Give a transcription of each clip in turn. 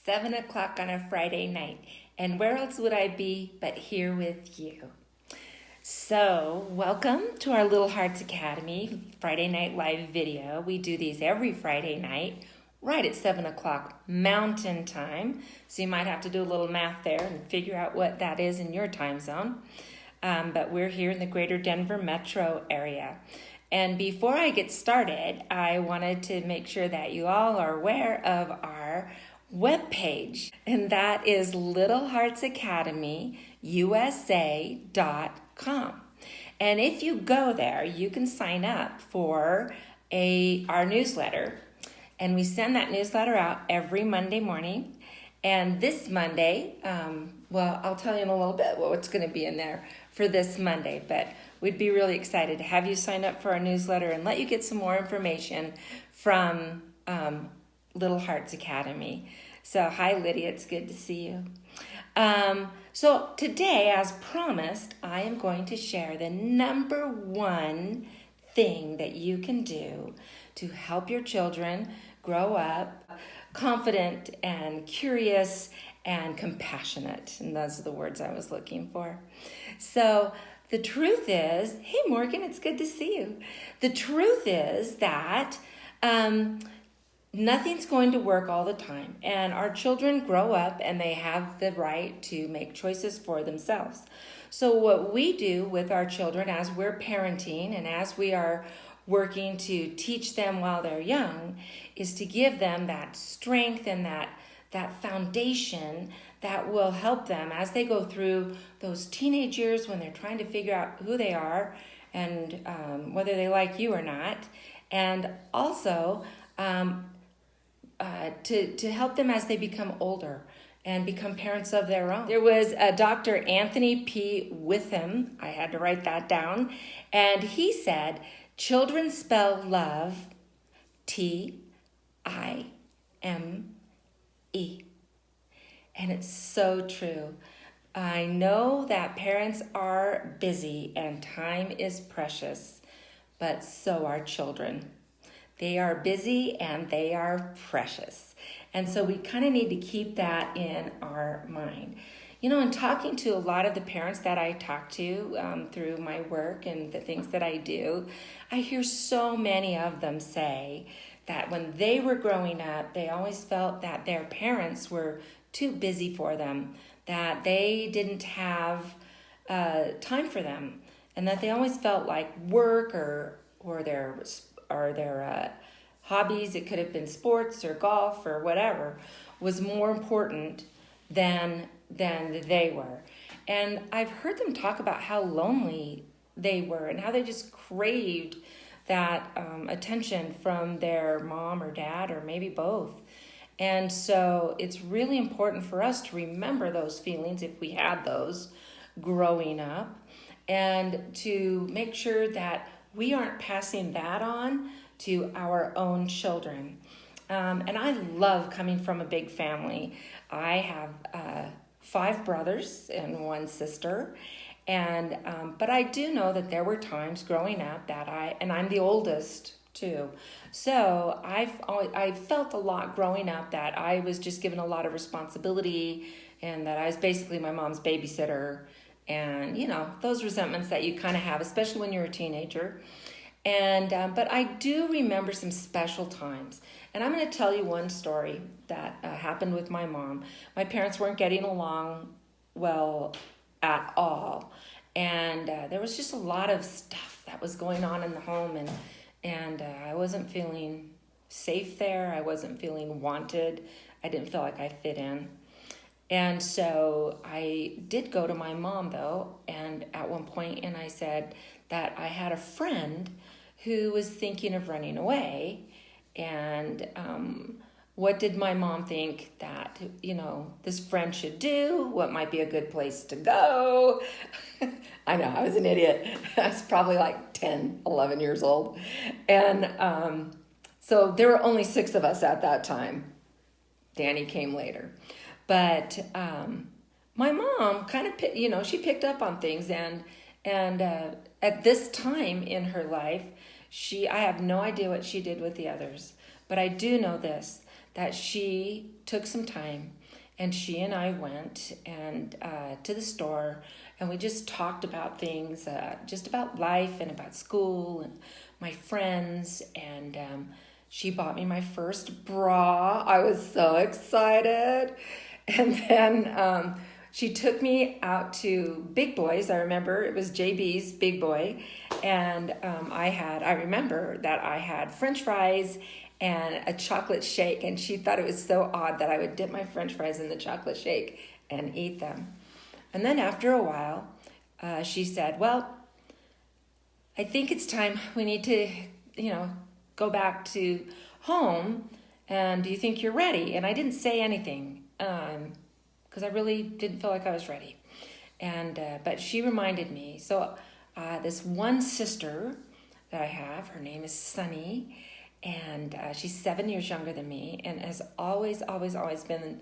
7 o'clock on a Friday night. And where else would I be but here with you? So, welcome to our Little Hearts Academy Friday Night Live video. We do these every Friday night, right at 7 o'clock Mountain Time. So you might have to do a little math there and figure out what that is in your time zone. But we're here in the greater Denver metro area. And before I get started, I wanted to make sure that you all are aware of our webpage, and that is littleheartsacademyusa.com. And if you go there, you can sign up for our newsletter, and we send that newsletter out every Monday morning. And this Monday, I'll tell you in a little bit what's going to be in there for this Monday, but we'd be really excited to have you sign up for our newsletter and let you get some more information from Little Hearts Academy. So, hi Lydia, it's good to see you. So today, as promised, I am going to share the number one thing that you can do to help your children grow up confident and curious and compassionate. And those are the words I was looking for. So the truth is, hey Morgan, it's good to see you. The truth is that nothing's going to work all the time. And our children grow up and they have the right to make choices for themselves. So what we do with our children as we're parenting and as we are working to teach them while they're young is to give them that strength and that foundation that will help them as they go through those teenage years when they're trying to figure out who they are and whether they like you or not, and also to help them as they become older and become parents of their own. There was a Dr. Anthony P. Witham, I had to write that down, and he said, children spell love T-I-M-E. And it's so true. I know that parents are busy and time is precious, but so are children. They are busy and they are precious. And so we kind of need to keep that in our mind. You know, in talking to a lot of the parents that I talk to through my work and the things that I do, I hear so many of them say that when they were growing up, they always felt that their parents were too busy for them, that they didn't have time for them, and that they always felt like work or their hobbies, it could have been sports or golf or whatever, was more important than they were. And I've heard them talk about how lonely they were and how they just craved that attention from their mom or dad or maybe both. And so it's really important for us to remember those feelings if we had those growing up, and to make sure that we aren't passing that on to our own children. And I love coming from a big family. I have 5 brothers and 1 sister. And but I do know that there were times growing up that I'm the oldest too. So I felt a lot growing up that I was just given a lot of responsibility and that I was basically my mom's babysitter. And, you know, those resentments that you kind of have, especially when you're a teenager. And but I do remember some special times. And I'm going to tell you one story that happened with my mom. My parents weren't getting along well at all. And there was just a lot of stuff that was going on in the home. And I wasn't feeling safe there. I wasn't feeling wanted. I didn't feel like I fit in. And so I did go to my mom, though, and at one point, and I said that I had a friend who was thinking of running away. And what did my mom think that, you know, this friend should do? What might be a good place to go? I know, I was an idiot. I was probably like 10, 11 years old. And so there were only 6 of us at that time. Danny came later. But my mom kind of, she picked up on things. And at this time in her life, I have no idea what she did with the others. But I do know this, that she took some time And she and I went and to the store, and we just talked about things, just about life and about school and my friends. And she bought me my first bra. I was so excited. And then she took me out to Big Boys. I remember it was JB's Big Boy. And I remember that I had French fries and a chocolate shake. And she thought it was so odd that I would dip my French fries in the chocolate shake and eat them. And then after a while, she said, well, I think it's time we need to, go back to home. And do you think you're ready? And I didn't say anything because I really didn't feel like I was ready. And but she reminded me. So this one sister that I have, her name is Sunny, and she's 7 years younger than me, and has always been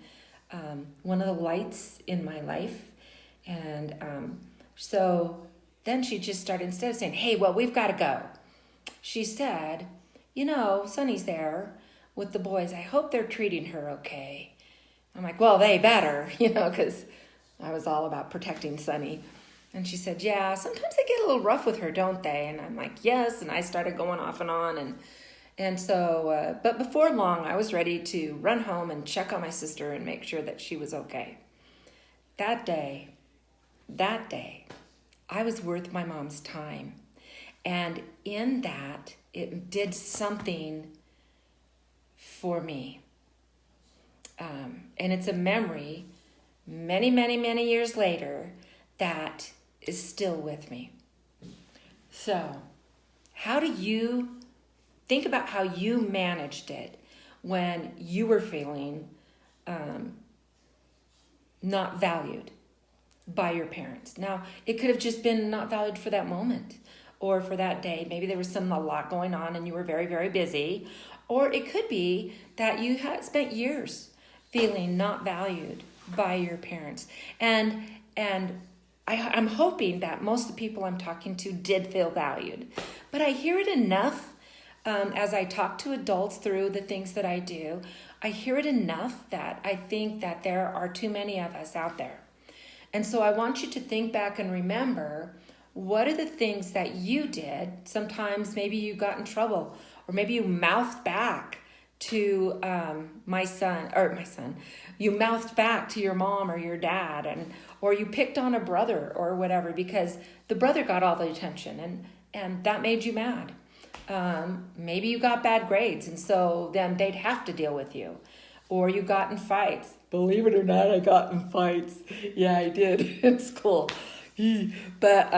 one of the lights in my life. And so then she just started, instead of saying, hey, well, we've got to go, she said, Sunny's there with the boys. I hope they're treating her okay. I'm like, well, they better, because I was all about protecting Sunny. And she said, yeah, sometimes they get a little rough with her, don't they? And I'm like, yes. And I started going off and on. And so, but before long, I was ready to run home and check on my sister and make sure that she was okay. That day, I was worth my mom's time. And in that, it did something for me. And it's a memory many, many, many years later that is still with me. So, how do you think about how you managed it when you were feeling not valued by your parents? Now, it could have just been not valued for that moment or for that day. Maybe there was a lot going on and you were very, very busy. Or it could be that you had spent years feeling not valued by your parents. And I'm hoping that most of the people I'm talking to did feel valued. But I hear it enough as I talk to adults through the things that I do. I hear it enough that I think that there are too many of us out there. And so I want you to think back and remember, what are the things that you did? Sometimes maybe you got in trouble, or maybe you mouthed back to my son. You mouthed back to your mom or your dad, or you picked on a brother or whatever because the brother got all the attention and that made you mad. Maybe you got bad grades and so then they'd have to deal with you. Or you got in fights. Believe it or not, I got in fights. Yeah, I did in school. But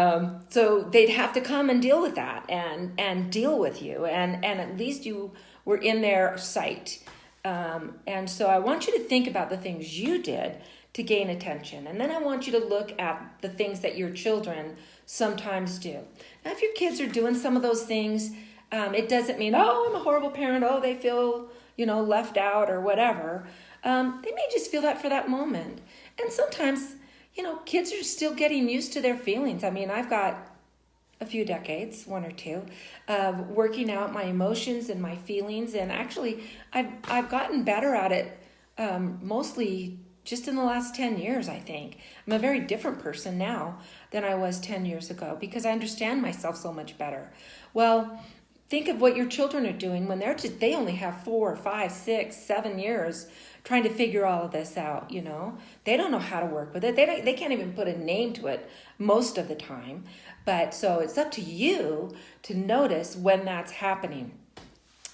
so they'd have to come and deal with that and deal with you. And at least you were in their sight. And so I want you to think about the things you did to gain attention. And then I want you to look at the things that your children sometimes do. Now, if your kids are doing some of those things, it doesn't mean, oh, I'm a horrible parent. Oh, they feel, left out or whatever. They may just feel that for that moment. And sometimes, kids are still getting used to their feelings. I mean, I've got a few decades, one or two, of working out my emotions and my feelings. And actually, I've gotten better at it mostly just in the last 10 years, I think. I'm a very different person now than I was 10 years ago because I understand myself so much better. Well, think of what your children are doing when they only have 4, 5, 6, 7 years trying to figure all of this out, They don't know how to work with it. They can't even put a name to it most of the time. But so it's up to you to notice when that's happening.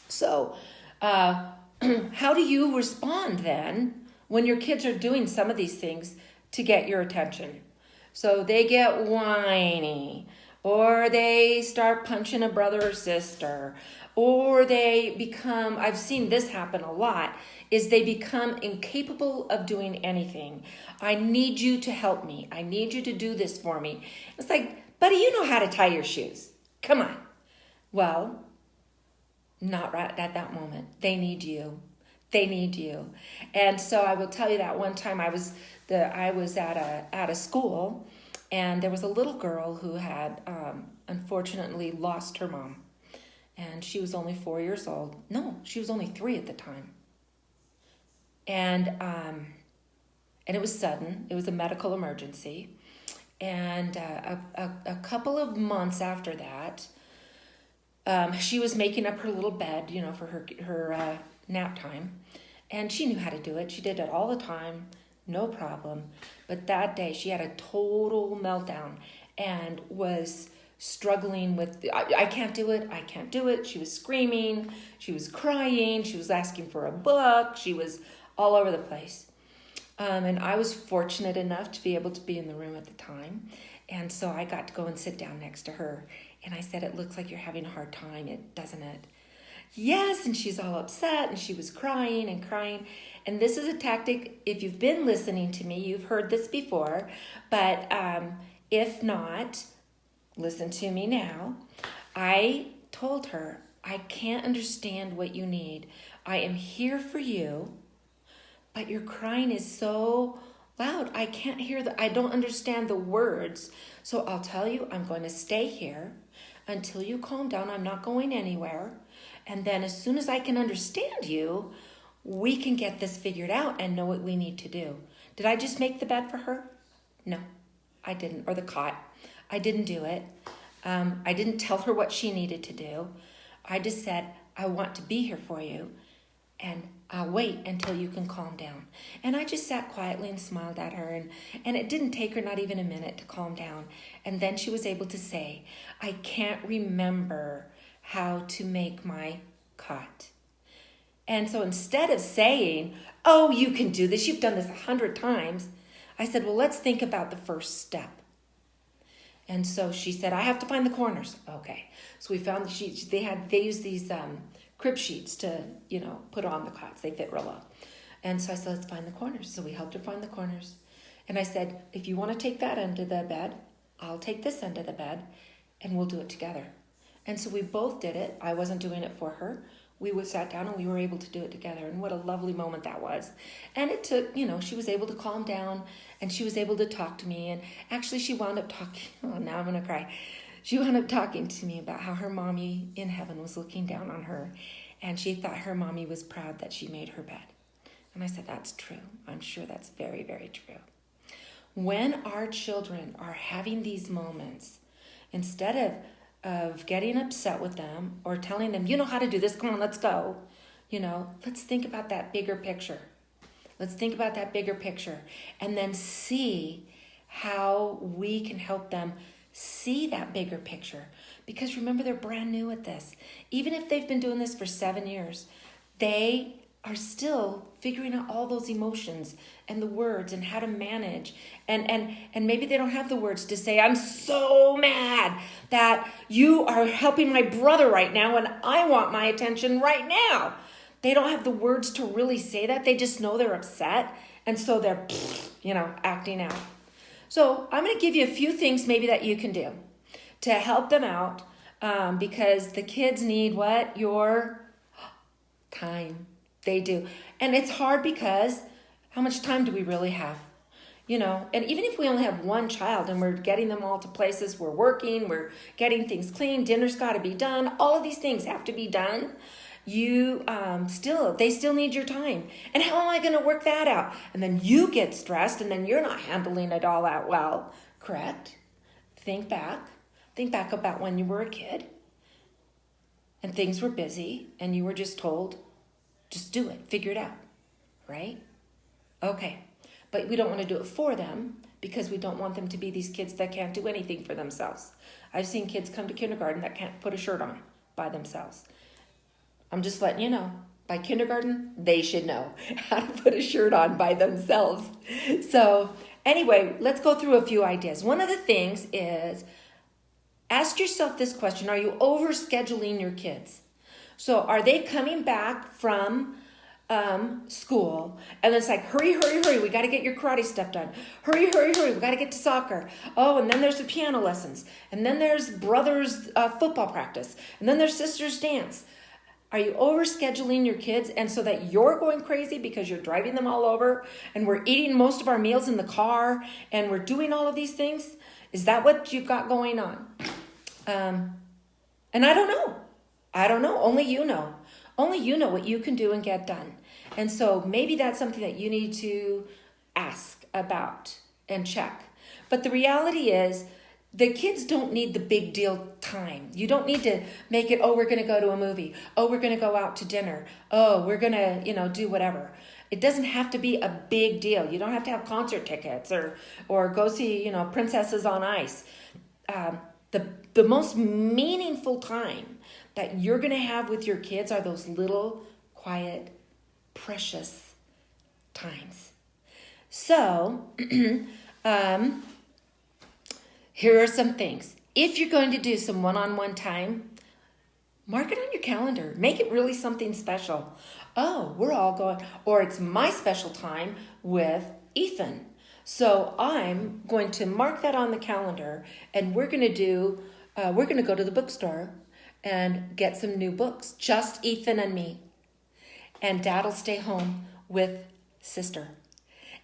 So how do you respond then when your kids are doing some of these things to get your attention? So they get whiny, or they start punching a brother or sister, or they become, I've seen this happen a lot, is they become incapable of doing anything. I need you to help me. I need you to do this for me. It's like, buddy, you know how to tie your shoes. Come on. Well, not right at that moment. They need you. They need you. And so I will tell you that one time I was at a school, and there was a little girl who had unfortunately lost her mom. And she was only 4 years old. No, she was only 3 at the time. And and it was sudden. It was a medical emergency. And a couple of months after that, she was making up her little bed, for her nap time. And she knew how to do it. She did it all the time, no problem. But that day, she had a total meltdown and was struggling with, I can't do it, I can't do it. She was screaming, she was crying, she was asking for a book, she was all over the place. And I was fortunate enough to be able to be in the room at the time. And so I got to go and sit down next to her. And I said, it looks like you're having a hard time, doesn't it? Yes, and she's all upset, and she was crying and crying. And this is a tactic, if you've been listening to me, you've heard this before. But if not, listen to me now. I told her, I can't understand what you need. I am here for you, but your crying is so loud. I can't hear I don't understand the words. So I'll tell you, I'm going to stay here until you calm down. I'm not going anywhere. And then as soon as I can understand you, we can get this figured out and know what we need to do. Did I just make the bed for her? No, I didn't. Or the cot. I didn't do it. I didn't tell her what she needed to do. I just said, I want to be here for you, and I'll wait until you can calm down. And I just sat quietly and smiled at her, and it didn't take her not even a minute to calm down. And then she was able to say, I can't remember how to make my cot. And so instead of saying, oh, you can do this, you've done this 100 times, I said, well, let's think about the first step. And so she said, I have to find the corners. Okay. So we found the sheets. They used these crib sheets to, put on the cots. They fit real well. And so I said, let's find the corners. So we helped her find the corners. And I said, if you want to take that end of the bed, I'll take this end of the bed, and we'll do it together. And so we both did it. I wasn't doing it for her. We sat down and we were able to do it together. And what a lovely moment that was. And it took, she was able to calm down, and she was able to talk to me. And actually she wound up talking, oh, now I'm going to cry. She wound up talking to me about how her mommy in heaven was looking down on her. And she thought her mommy was proud that she made her bed. And I said, that's true. I'm sure that's very, very true. When our children are having these moments, instead of getting upset with them or telling them, you know how to do this, come on, let's go. Let's think about that bigger picture. Let's think about that bigger picture and then see how we can help them see that bigger picture. Because remember, they're brand new at this. Even if they've been doing this for 7 years, they are still figuring out all those emotions and the words and how to manage. And maybe they don't have the words to say, I'm so mad that you are helping my brother right now and I want my attention right now. They don't have the words to really say that. They just know they're upset. And so they're, acting out. So I'm going to give you a few things maybe that you can do to help them out, because the kids need what? Your time. They do. And it's hard because how much time do we really have? And even if we only have one child and we're getting them all to places, we're working, we're getting things clean, dinner's got to be done, all of these things have to be done. They still need your time. And how am I going to work that out? And then you get stressed, and then you're not handling it all out well. Correct? Think back about when you were a kid and things were busy and you were just told, just do it, figure it out, right? Okay, but we don't want to do it for them because we don't want them to be these kids that can't do anything for themselves. I've seen kids come to kindergarten that can't put a shirt on by themselves. I'm just letting you know, by kindergarten, they should know how to put a shirt on by themselves. So anyway, let's go through a few ideas. One of the things is, ask yourself this question: are you overscheduling your kids? So are they coming back from school and it's like, hurry, we got to get your karate stuff done. Hurry, we got to get to soccer. Oh, and then there's the piano lessons. And then there's brother's football practice. And then there's sister's dance. Are you overscheduling your kids, and so that you're going crazy because you're driving them all over and we're eating most of our meals in the car and we're doing all of these things? Is that what you've got going on? And I don't know. Only you know. Only you know what you can do and get done. And so maybe that's something that you need to ask about and check. But the reality is, the kids don't need the big deal time. You don't need to make it, oh, we're going to go to a movie. Oh, we're going to go out to dinner. Oh, we're going to, do whatever. It doesn't have to be a big deal. You don't have to have concert tickets or go see, Princesses on Ice. The most meaningful time that you're going to have with your kids are those little, quiet, precious times. So, here are some things. If you're going to do some one-on-one time, mark it on your calendar. Make it really something special. Oh, we're all going, or it's my special time with Ethan. So I'm going to mark that on the calendar, and we're going to go to the bookstore and get some new books. Just Ethan and me. And Dad'll stay home with sister.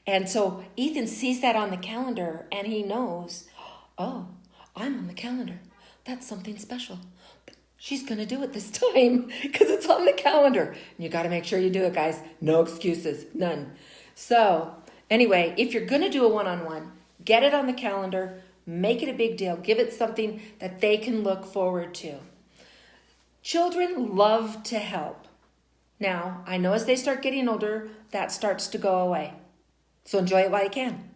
And so Ethan sees that on the calendar, and he knows, oh, I'm on the calendar. That's something special. She's going to do it this time because it's on the calendar. And you got to make sure you do it, guys. No excuses. None. So anyway, if you're going to do a one-on-one, get it on the calendar. Make it a big deal. Give it something that they can look forward to. Children love to help. Now, I know as they start getting older, that starts to go away. So enjoy it while you can.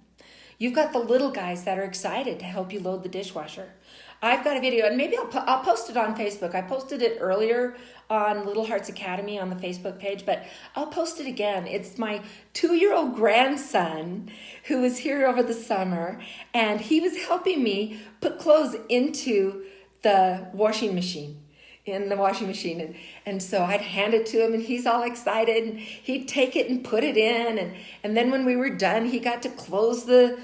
You've got the little guys that are excited to help you load the dishwasher. I've got a video, and maybe I'll post it on Facebook. I posted it earlier on Little Hearts Academy on the Facebook page, but I'll post it again. It's my 2-year-old grandson who was here over the summer, and he was helping me put clothes into the washing machine. And so I'd hand it to him, and he's all excited, and he'd take it and put it in, and then when we were done, he got to close the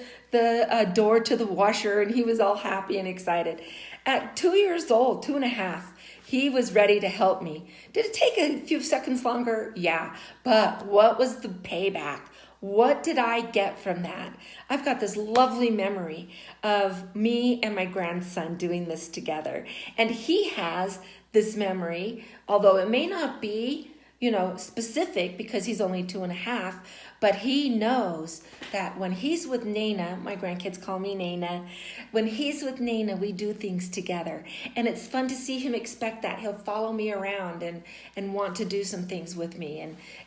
door to the washer, and he was all happy and excited. At 2 years old, 2.5, he was ready to help me. Did it take a few seconds longer? Yeah, but what was the payback? What did I get from that? I've got this lovely memory of me and my grandson doing this together. And he has this memory, although it may not be, specific because he's only 2.5, but he knows that when he's with Nana, my grandkids call me Nana, when he's with Nana, we do things together. And it's fun to see him expect that. He'll follow me around and want to do some things with me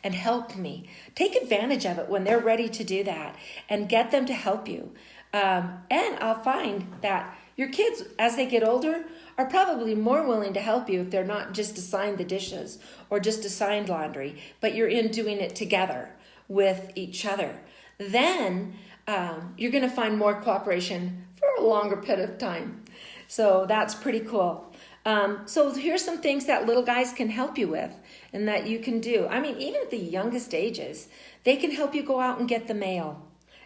and help me. Take advantage of it when they're ready to do that and get them to help you. And I'll find that your kids, as they get older, are probably more willing to help you if they're not just assigned the dishes or just assigned laundry, but you're in doing it together with each other. Then you're going to find more cooperation for a longer period of time. So that's pretty cool. So here's some things that little guys can help you with and that you can do. I mean, even at the youngest ages, they can help you go out and get the mail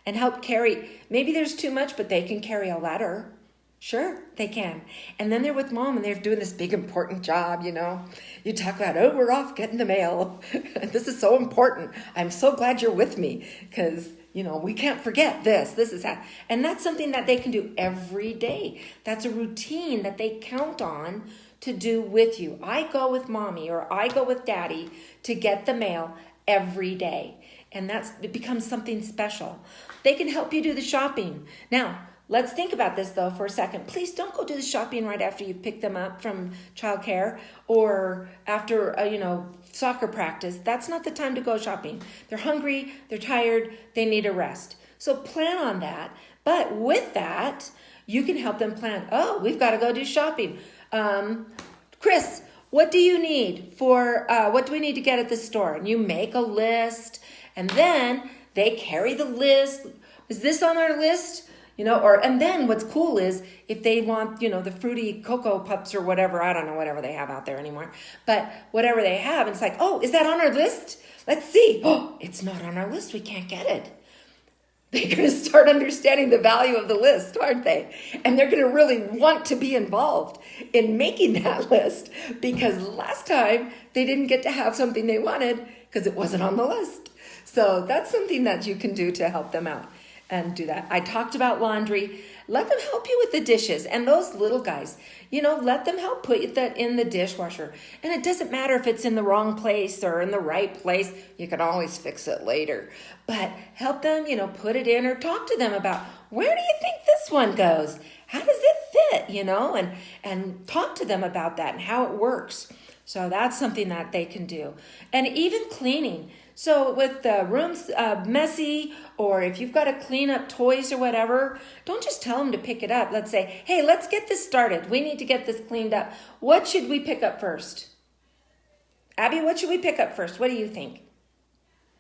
and help carry. Maybe there's too much, but they can carry a letter. Sure, they can. And then they're with mom and they're doing this big important job, You talk about, oh, we're off getting the mail. This is so important. I'm so glad you're with me because, we can't forget this. This is that. And that's something that they can do every day. That's a routine that they count on to do with you. I go with mommy or I go with daddy to get the mail every day. And it becomes something special. They can help you do the shopping. Now, let's think about this, though, for a second. Please don't go do the shopping right after you've picked them up from childcare or after, soccer practice. That's not the time to go shopping. They're hungry, they're tired, they need a rest. So plan on that. But with that, you can help them plan. Oh, we've got to go do shopping. Chris, what do you need what do we need to get at the store? And you make a list, and then they carry the list. Is this on our list? And then what's cool is if they want, the fruity Cocoa Pups or whatever, I don't know, whatever they have out there anymore, but whatever they have, it's like, oh, is that on our list? Let's see. Oh, it's not on our list. We can't get it. They're going to start understanding the value of the list, aren't they? And they're going to really want to be involved in making that list because last time they didn't get to have something they wanted because it wasn't on the list. So that's something that you can do to help them out. And do that. I talked about laundry. let them help you with the dishes. And those little guys, let them help put that in the dishwasher. And it doesn't matter if it's in the wrong place or in the right place. You can always fix it later. But help them, put it in, or talk to them about, where do you think this one goes? How does it fit, and talk to them about that and how it works. So that's something that they can do. And even cleaning. So with the rooms messy, or if you've got to clean up toys or whatever, don't just tell them to pick it up. Let's say, hey, let's get this started. We need to get this cleaned up. What should we pick up first? Abby, what should we pick up first? What do you think?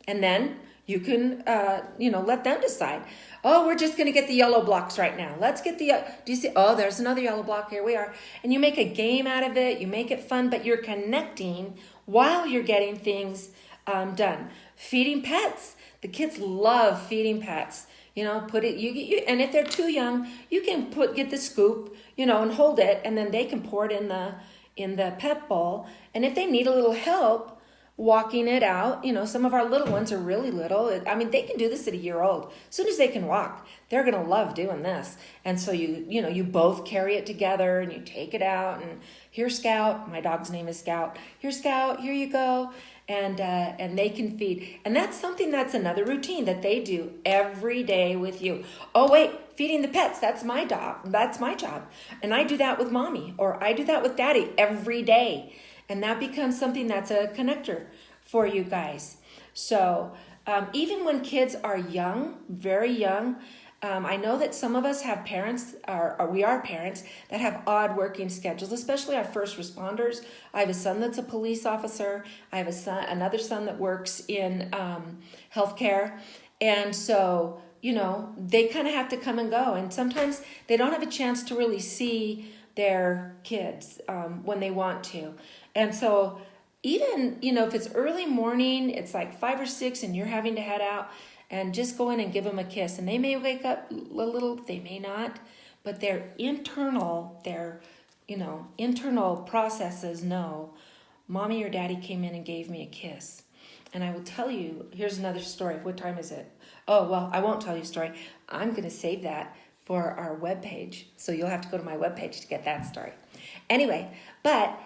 And then you can, let them decide. Oh, we're just going to get the yellow blocks right now. Let's get do you see? Oh, there's another yellow block. Here we are. And you make a game out of it. You make it fun, but you're connecting while you're getting things done. Feeding pets. The kids love feeding pets. Put it, and if they're too young, you can get the scoop, and hold it, and then they can pour it in the pet bowl. And if they need a little help walking it out, some of our little ones are really little. I mean, they can do this at a year old. As soon as they can walk, they're going to love doing this. And so you both carry it together and you take it out, and here, Scout. My dog's name is Scout. Here, Scout. Here you go. And they can feed. And that's another routine that they do every day with you. Oh, wait, feeding the pets. That's my job. And I do that with Mommy, or I do that with Daddy every day. And that becomes something that's a connector for you guys. So even when kids are young, very young, I know that some of us have parents, or we are parents, that have odd working schedules, especially our first responders. I have a son that's a police officer. I have another son that works in healthcare. And so, they kind of have to come and go. And sometimes they don't have a chance to really see their kids when they want to. And so even, if it's early morning, it's like 5 or 6 and you're having to head out, and just go in and give them a kiss. And they may wake up a little, they may not, but their internal processes know, Mommy or Daddy came in and gave me a kiss. And I will tell you, here's another story. What time is it? Oh, well, I won't tell you a story. I'm going to save that for our webpage. So you'll have to go to my webpage to get that story. Anyway, but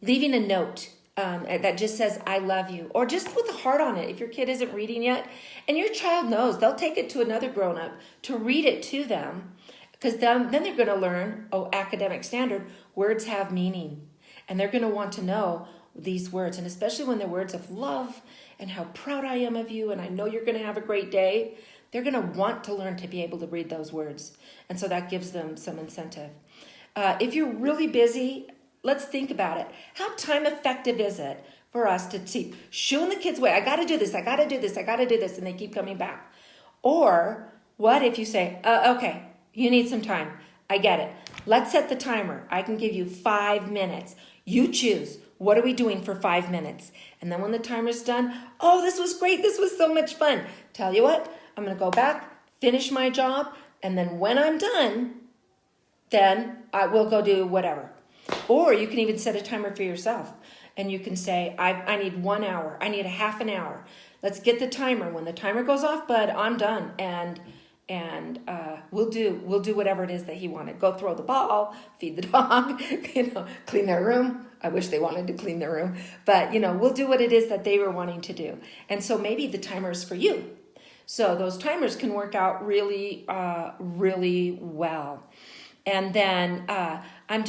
leaving a note that just says, I love you, or just with a heart on it. If your kid isn't reading yet, and your child knows, they'll take it to another grown-up to read it to them, because then they're going to learn, academic standard, words have meaning. And they're going to want to know these words, and especially when they're words of love and how proud I am of you, and I know you're going to have a great day, they're going to want to learn to be able to read those words. And so that gives them some incentive. If you're really busy, let's think about it. How time effective is it for us to see, shooing the kids away? I got to do this. And they keep coming back. Or what if you say, okay, you need some time. I get it. Let's set the timer. I can give you 5 minutes. You choose. What are we doing for 5 minutes? And then when the timer's done, this was great. This was so much fun. Tell you what, I'm going to go back, finish my job. And then when I'm done, then I will go do whatever. Or you can even set a timer for yourself. And you can say, I need 1 hour. I need a half an hour. Let's get the timer. When the timer goes off, bud, I'm done. And we'll do whatever it is that he wanted. Go throw the ball, feed the dog, clean their room. I wish they wanted to clean their room. But, we'll do what it is that they were wanting to do. And so maybe the timer is for you. So those timers can work out really, really well. And then I'm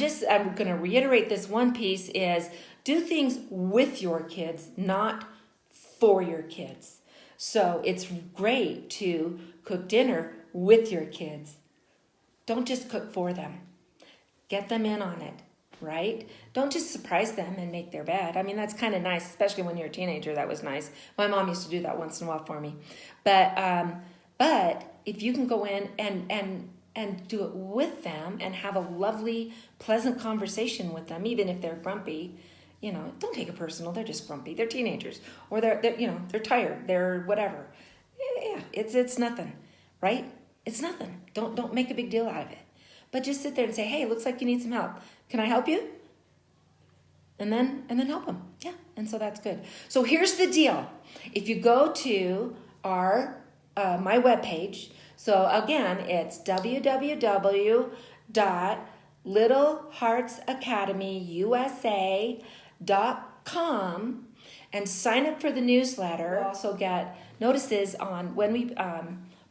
going to reiterate this one piece is do things with your kids, not for your kids. So it's great to cook dinner with your kids. Don't just cook for them. Get them in on it, right? Don't just surprise them and make their bed. I mean, that's kind of nice, especially when you're a teenager. That was nice. My mom used to do that once in a while for me. But if you can go in and do it with them and have a lovely, pleasant conversation with them, even if they're grumpy, don't take it personal. They're just grumpy. They're teenagers, or they're tired. They're whatever. Yeah, it's nothing, right? It's nothing. Don't make a big deal out of it. But just sit there and say, hey, it looks like you need some help. Can I help you? And then help them. Yeah, and so that's good. So here's the deal. If you go to my webpage, So again, it's www.littleheartsacademyusa.com and sign up for the newsletter. You'll also get notices on when we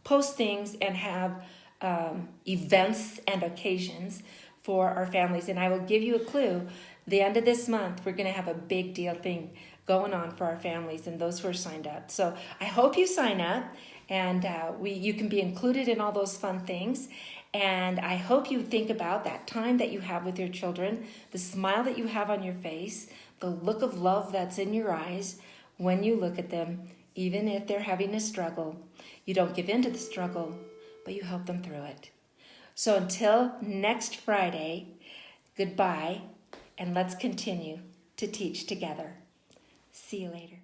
post things and have events and occasions for our families. And I will give you a clue. The end of this month, we're going to have a big deal thing going on for our families and those who are signed up. So I hope you sign up, and you can be included in all those fun things. And I hope you think about that time that you have with your children, the smile that you have on your face, the look of love that's in your eyes when you look at them, even if they're having a struggle. You don't give in to the struggle, but you help them through it. So until next Friday, goodbye, and let's continue to teach together. See you later.